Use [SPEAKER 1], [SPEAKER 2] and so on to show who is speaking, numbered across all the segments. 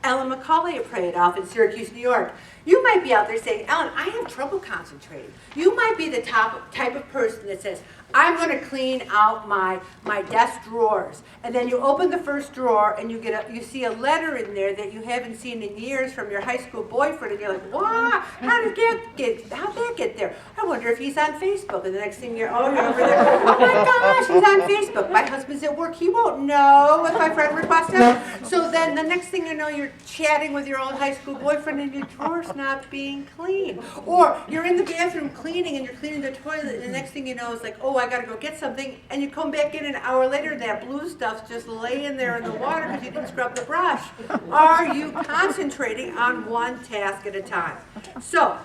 [SPEAKER 1] Ellen McCauley prayed off in Syracuse, New York. You might be out there saying, Ellen, I have trouble concentrating. You might be the type of person that says, I'm going to clean out my desk drawers. And then you open the first drawer and you see a letter in there that you haven't seen in years from your high school boyfriend, and you're like, wow, how'd that get there? I wonder if he's on Facebook. And the next thing you're over there, oh my gosh, he's on Facebook. My husband's at work. He won't know if my friend requests him. So then the next thing you know, you're chatting with your old high school boyfriend and your drawer's not being clean. Or you're in the bathroom cleaning and you're cleaning the toilet, and the next thing you know is like, oh, I got to go get something, and you come back in an hour later and that blue stuff's just laying there in the water because you didn't scrub the brush. Are you concentrating on one task at a time? So,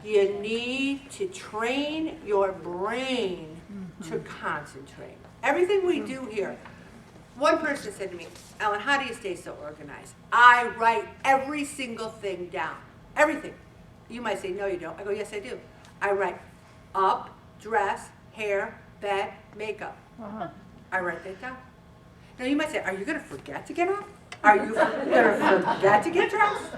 [SPEAKER 1] you need to train your brain to concentrate. Everything we do here, one person said to me, Ellen, how do you stay so organized? I write every single thing down. Everything. You might say, no, you don't. I go, yes, I do. I write up, dress, hair, bed, makeup. I write that down. Now you might say, are you going to forget to get up? Are you going to forget to get dressed?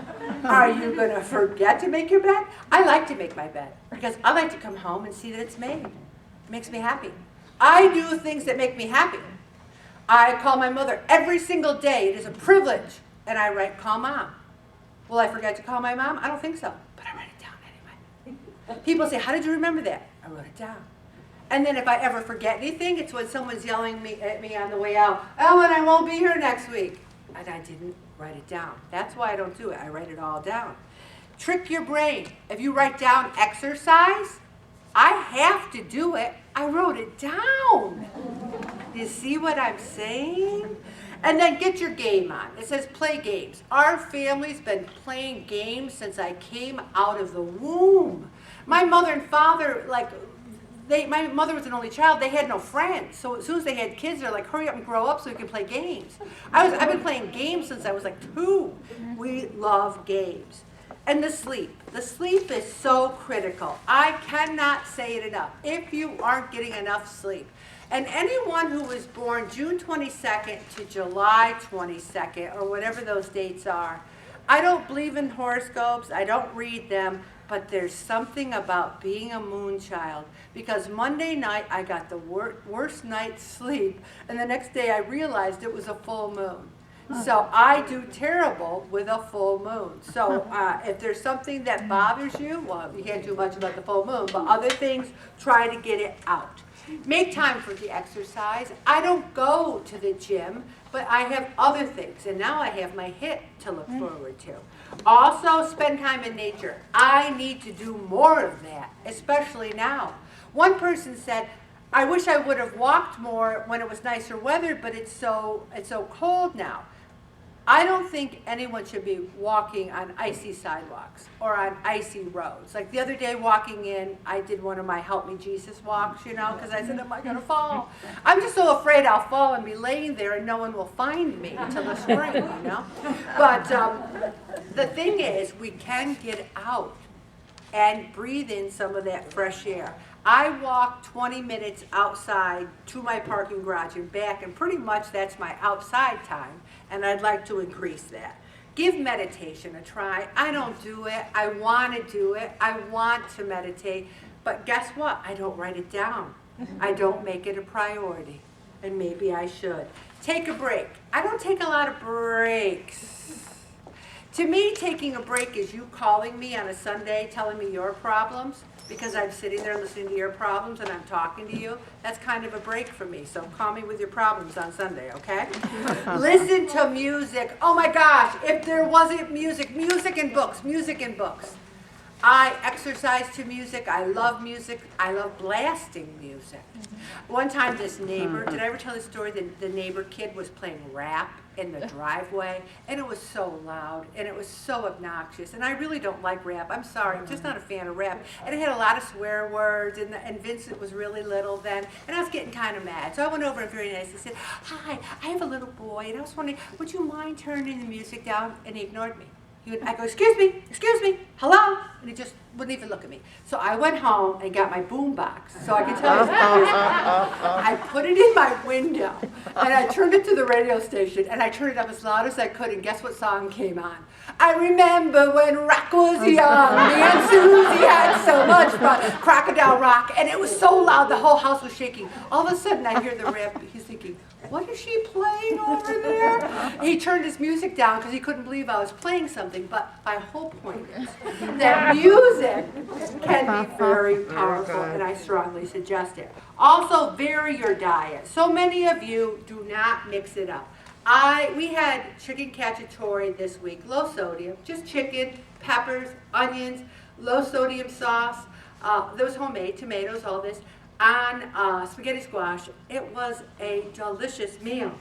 [SPEAKER 1] Are you going to forget to make your bed? I like to make my bed because I like to come home and see that it's made. It makes me happy. I do things that make me happy. I call my mother every single day. It is a privilege. And I write, call mom. Will I forget to call my mom? I don't think so. But I write it down anyway. People say, how did you remember that? I wrote it down. And then if I ever forget anything, it's when someone's yelling at me on the way out, Ellen, I won't be here next week. And I didn't write it down. That's why I don't do it. I write it all down. Trick your brain. If you write down exercise, I have to do it. I wrote it down. You see what I'm saying? And then get your game on. It says play games. Our family's been playing games since I came out of the womb. My mother and father, my mother was an only child. They had no friends. So as soon as they had kids, they're like, hurry up and grow up so we can play games. I've been playing games since I was like 2. We love games. And the sleep. The sleep is so critical. I cannot say it enough. If you aren't getting enough sleep, and anyone who was born June 22nd to July 22nd, or whatever those dates are, I don't believe in horoscopes. I don't read them. But there's something about being a moon child, because Monday night I got the worst night's sleep, and the next day I realized it was a full moon. So I do terrible with a full moon. So if there's something that bothers you, well, you can't do much about the full moon, but other things, try to get it out. Make time for the exercise. I don't go to the gym, but I have other things, and now I have my HIIT to look forward to. Also, spend time in nature. I need to do more of that, especially now. One person said, I wish I would have walked more when it was nicer weather, but it's so cold now. I don't think anyone should be walking on icy sidewalks or on icy roads. Like the other day walking in, I did one of my Help Me Jesus walks, because I said, am I going to fall? I'm just so afraid I'll fall and be laying there and no one will find me until the spring, But the thing is, we can get out and breathe in some of that fresh air. I walk 20 minutes outside to my parking garage and back, and pretty much that's my outside time, and I'd like to increase that. Give meditation a try. I don't do it. I want to do it. I want to meditate, but guess what? I don't write it down. I don't make it a priority, and maybe I should. Take a break. I don't take a lot of breaks. To me, taking a break is you calling me on a Sunday telling me your problems, because I'm sitting there listening to your problems and I'm talking to you. That's kind of a break for me. So call me with your problems on Sunday, okay? Listen to music. Oh my gosh, if there wasn't music, music and books. I exercise to music. I love music. I love blasting music. One time this neighbor, did I ever tell the story that the neighbor kid was playing rap in the driveway, and it was so loud, and it was so obnoxious, and I really don't like rap. I'm sorry, I'm just not a fan of rap. And it had a lot of swear words, and Vincent was really little then, and I was getting kind of mad. So I went over and very nicely said, hi, I have a little boy, and I was wondering, would you mind turning the music down? And he ignored me. I go, excuse me, hello? And he just wouldn't even look at me. So I went home and got my boom box so I could tell his stories. I put it in my window and I turned it to the radio station and I turned it up as loud as I could, and guess what song came on? I remember when rock was young, me and Susie had so much fun, Crocodile Rock, and it was so loud the whole house was shaking. All of a sudden I hear the rip, he's thinking, what is she playing over there? He turned his music down because he couldn't believe I was playing something, but my whole point is that music can be very powerful, and I strongly suggest it. Also, vary your diet. So many of you do not mix it up. We had chicken cacciatore this week, low sodium, just chicken, peppers, onions, low sodium sauce. That was homemade, tomatoes, all this, on spaghetti squash. It was a delicious meal.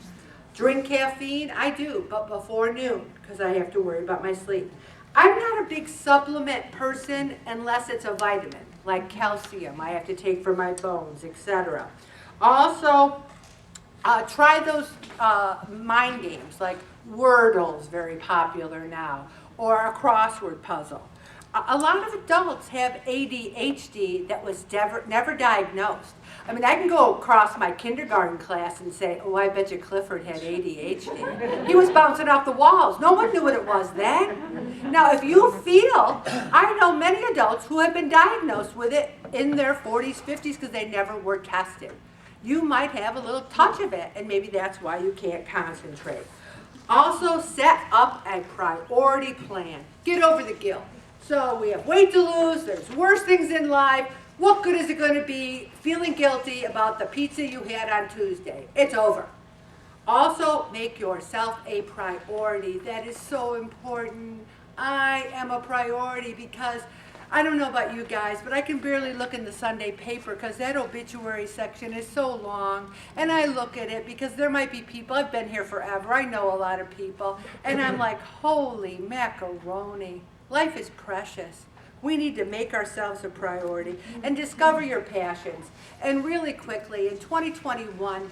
[SPEAKER 1] Drink caffeine? I do, but before noon, because I have to worry about my sleep. I'm not a big supplement person unless it's a vitamin, like calcium I have to take for my bones, etc. Also, try those mind games, like Wordle's very popular now, or a crossword puzzle. A lot of adults have ADHD that was never diagnosed. I mean, I can go across my kindergarten class and say, oh, I bet you Clifford had ADHD. He was bouncing off the walls. No one knew what it was then. Now, if you feel, I know many adults who have been diagnosed with it in their 40s, 50s, because they never were tested. You might have a little touch of it, and maybe that's why you can't concentrate. Also, set up a priority plan. Get over the guilt. So we have weight to lose, there's worse things in life. What good is it going to be feeling guilty about the pizza you had on Tuesday? It's over. Also, make yourself a priority. That is so important. I am a priority because I don't know about you guys, but I can barely look in the Sunday paper because that obituary section is so long. And I look at it because there might be people, I've been here forever, I know a lot of people, and I'm like, holy macaroni. Life is precious. We need to make ourselves a priority and discover your passions. And really quickly, in 2021,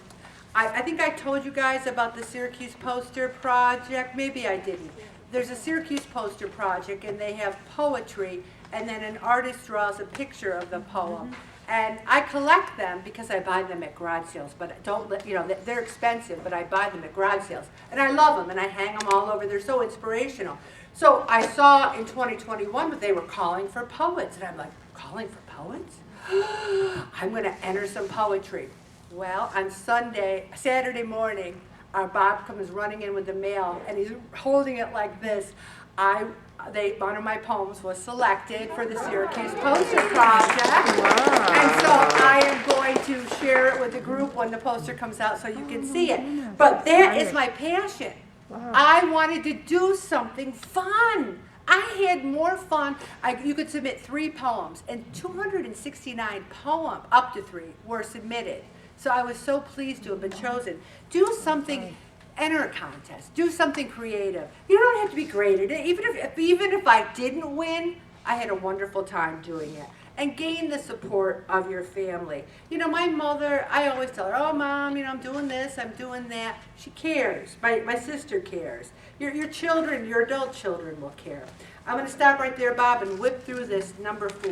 [SPEAKER 1] I think I told you guys about the Syracuse poster project. Maybe I didn't. There's a Syracuse poster project, and they have poetry, and then an artist draws a picture of the poem. And I collect them because I buy them at garage sales, but don't let, you know, they're expensive, but I buy them at garage sales. And I love them, and I hang them all over. They're so inspirational. So I saw in 2021 that they were calling for poets, and I'm like, calling for poets? I'm going to enter some poetry. Well, on Saturday morning, our Bob comes running in with the mail, and he's holding it like this. One of my poems was selected for the Syracuse Poster Project. Wow. And so I am going to share it with the group when the poster comes out so you can see it. But that is my passion. Wow. I wanted to do something fun. I had more fun. You could submit 3 poems, and 269 poems, up to 3, were submitted. So I was so pleased to have been chosen. Do something, enter a contest. Do something creative. You don't have to be great at it. Even if I didn't win, I had a wonderful time doing it. And gain the support of your family. You know, my mother, I always tell her, oh, Mom, you know, I'm doing this, I'm doing that. She cares. My sister cares. Your children, your adult children will care. I'm going to stop right there, Bob, and whip through this number 4.